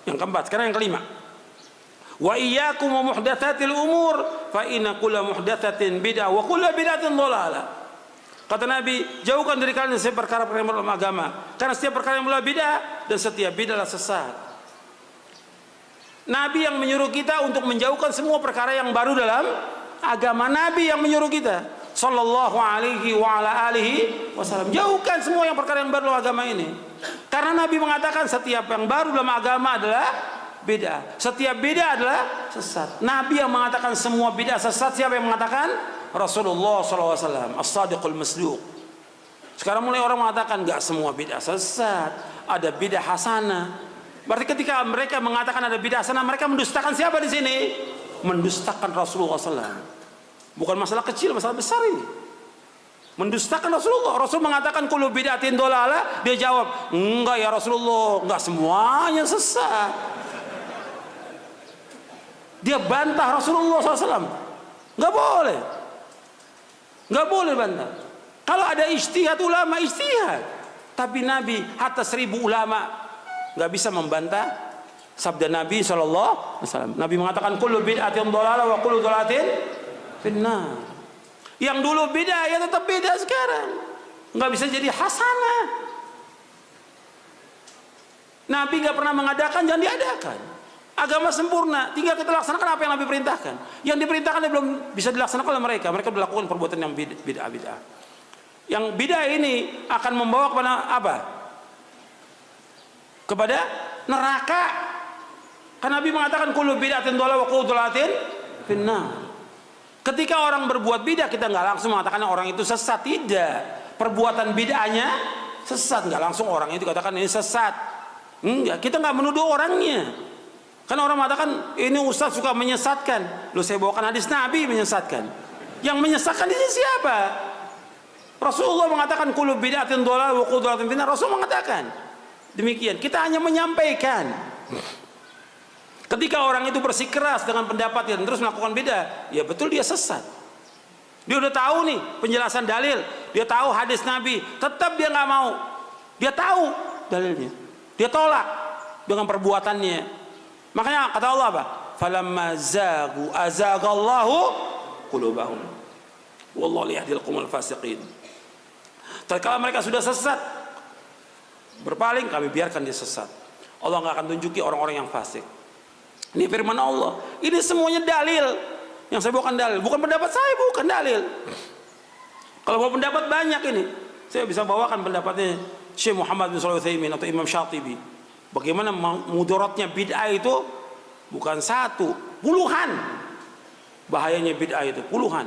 Yang keempat. Sekarang yang kelima. Wa iyyakum wa muhdatsatil umur fa inna kulla muhdatsatin bid'ah wa kulla bid'atin dhalalah. Kata Nabi, jauhkan dari kalian setiap perkara-perkara yang dalam agama, karena setiap perkara yang adalah bid'ah dan setiap bid'ah adalah sesat. Nabi yang menyuruh kita untuk menjauhkan semua perkara yang baru dalam agama. Nabi yang menyuruh kita sallallahu alaihi wa ala alihi wasallam, jauhkan semua yang perkara yang baru dalam agama ini. Karena Nabi mengatakan setiap yang baru dalam agama adalah bid'ah. Setiap bid'ah adalah sesat. Nabi yang mengatakan semua bid'ah sesat. Siapa yang mengatakan? Rasulullah SAW, as-sadiqul masduq. Sekarang mulai orang mengatakan enggak semua bid'ah sesat, ada bid'ah hasanah. Berarti ketika mereka mengatakan ada bid'ah hasanah, mereka mendustakan siapa di sini? Mendustakan Rasulullah SAW. Bukan masalah kecil, masalah besar ini. Mendustakan Rasulullah. Rasul mengatakan kullu bid'atin dhalalah, dia jawab, enggak ya Rasulullah, enggak semuanya sesat. Dia bantah Rasulullah SAW. Enggak boleh. Enggak boleh bantah. Kalau ada ijtihad ulama, ijtihad. Tapi Nabi hatta 1000 ulama enggak bisa membantah sabda Nabi SAW. Nabi mengatakan kullu bid'atin dhalalah wa kullu dhalalatin finnar. Yang dulu bid'ah ya tetap bid'ah sekarang. Enggak bisa jadi hasanah. Nabi enggak pernah mengadakan, jangan diadakan. Agama sempurna, tinggal kita laksanakan apa yang Nabi perintahkan. Yang diperintahkan belum bisa dilaksanakan oleh mereka. Mereka melakukan perbuatan yang bid'ah. Yang bid'ah ini akan membawa kepada apa? Kepada neraka. Karena Nabi mengatakan kullu bid'atin dhalalah wa kullu dhalalatin finnar. Ketika orang berbuat bid'ah, kita nggak langsung mengatakan orang itu sesat. Tidak. Perbuatan bid'ahnya sesat, nggak langsung orang itu katakan ini sesat. Enggak, kita nggak menuduh orangnya. Kan orang mengatakan ini ustaz suka menyesatkan. Loh, saya bawakan hadis Nabi menyesatkan. Yang menyesatkan ini siapa? Rasulullah mengatakan kullu bid'atin dhalalah wa kullu dhalalatin finnar. Rasul mengatakan demikian. Kita hanya menyampaikan. Ketika orang itu bersikeras dengan pendapat dan terus melakukan bid'ah, ya betul dia sesat. Dia udah tahu nih penjelasan dalil, dia tahu hadis Nabi, tetap dia nggak mau. Dia tahu dalilnya, dia tolak dengan perbuatannya. Makanya kata Allah apa? Falamma zagu azagallahu qulubahum. Wallahu yahdil qaumul fasiqin. Tatkala mereka sudah sesat, berpaling, kami biarkan dia sesat. Allah nggak akan tunjuki orang-orang yang fasik. Ini firman Allah. Ini semuanya dalil. Yang saya bawakan dalil, bukan pendapat saya, bukan dalil. Kalau mau pendapat banyak ini, saya bisa bawakan pendapatnya Syekh Muhammad bin Shalih Al-Utsaimin atau Imam Syatibi. Bagaimana mudaratnya bid'ah itu bukan satu, puluhan. Bahayanya bid'ah itu puluhan.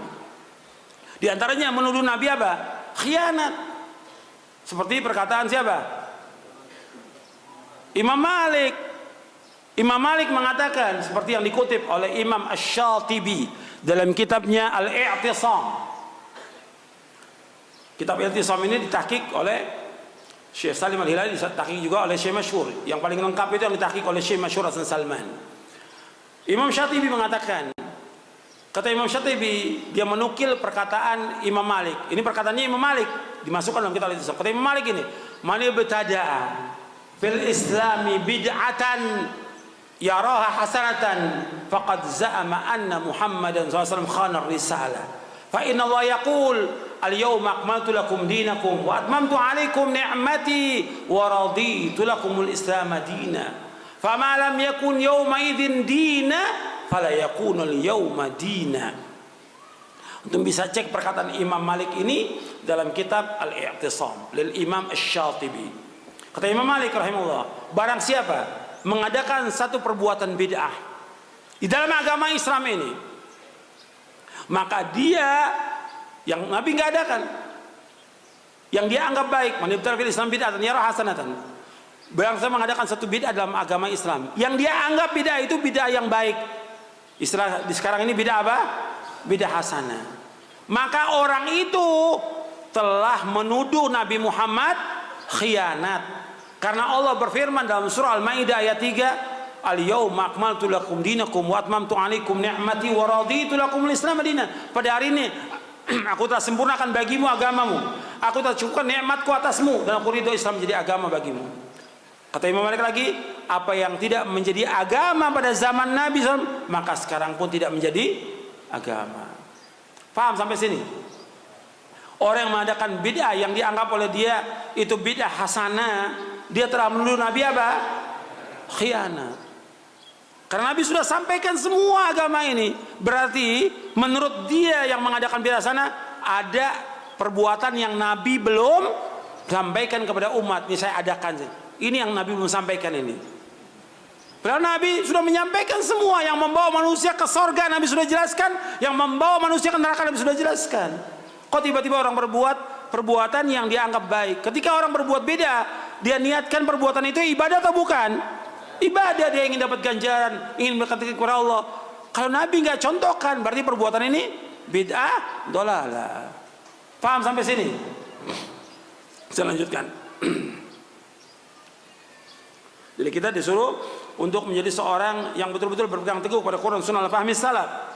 Di antaranya menuduh Nabi apa? Khianat. Seperti perkataan siapa? Imam Malik. Imam Malik mengatakan seperti yang dikutip oleh Imam Asy-Syatibi dalam kitabnya Al-I'tisam. Kitab Al-I'tisam ini ditahqiq oleh Syekh Salim Al-Hilali, ditahqiq juga oleh Syekh Masyhur. Yang paling lengkap itu yang ditahqiq oleh Syekh Masyhur Hasan Salman. Imam Syatibi mengatakan, kata Imam Syatibi, dia menukil perkataan Imam Malik. Ini perkataannya Imam Malik, dimasukkan dalam kitab Al-I'tisam. Kata Imam Malik ini, man ibtada'a fil islami bid'atan yaraha hasanatan faqad za'ama anna Muhammadan sallallahu alaihi wasallam khana ar-risalah. Fa inna Allah yaqul al-yawma akmaltu lakum dinakum wa atmamtu alaikum ni'mati wa raditu lakumul islam dina. Fama lam yakun yawma idzin dina fala yakunu al-yawma dina. Untuk bisa cek perkataan Imam Malik ini dalam kitab Al-I'tisam lil Imam Asy-Syatibi. Kata Imam Malik rahimahullah, barang siapa mengadakan satu perbuatan bid'ah di dalam agama Islam ini, maka dia yang Nabi nggak adakan, yang dia anggap baik, manibtar fil Islam bid'atan yara hasanatan. Barang siapa mengadakan satu bid'ah dalam agama Islam, yang dia anggap bid'ah itu bid'ah yang baik. Istilah di sekarang ini bid'ah apa? Bid'ah hasanah. Maka orang itu telah menuduh Nabi Muhammad khianat. Karena Allah berfirman dalam surah Al-Maidah ayat 3, al-yawma akmaltu lakum dinakum wa atmamtu alaikum ni'mati wa raditu lakumul islam dinan. Pada hari ini aku telah sempurnakan bagimu agamamu, aku telah cukupkan nikmatku atasmu, dan aku ridho Islam menjadi agama bagimu. Kata Imam Malik lagi, apa yang tidak menjadi agama pada zaman Nabi SAW, maka sekarang pun tidak menjadi agama. Paham sampai sini? Orang yang mengadakan bid'ah yang dianggap oleh dia itu bid'ah hasanah, dia telah menuduh Nabi apa? Khianat. Karena Nabi sudah sampaikan semua agama ini. Berarti menurut dia yang mengadakan bid'ah hasanah, ada perbuatan yang Nabi belum sampaikan kepada umat. Ini saya adakan. Ini yang Nabi belum sampaikan ini. Padahal Nabi sudah menyampaikan semua. Yang membawa manusia ke sorga Nabi sudah jelaskan. Yang membawa manusia ke neraka Nabi sudah jelaskan. Kok tiba-tiba orang berbuat perbuatan yang dianggap baik? Ketika orang berbuat beda, dia niatkan perbuatan itu ibadah atau bukan? Ibadah, dia ingin dapat ganjaran, ingin mendekati kepada Allah. Kalau Nabi nggak contohkan, berarti perbuatan ini bid'ah, dolalah. Paham sampai sini? Saya lanjutkan. Jadi kita disuruh untuk menjadi seorang yang betul-betul berpegang teguh pada Quran Sunnah al-Fahmi salaf.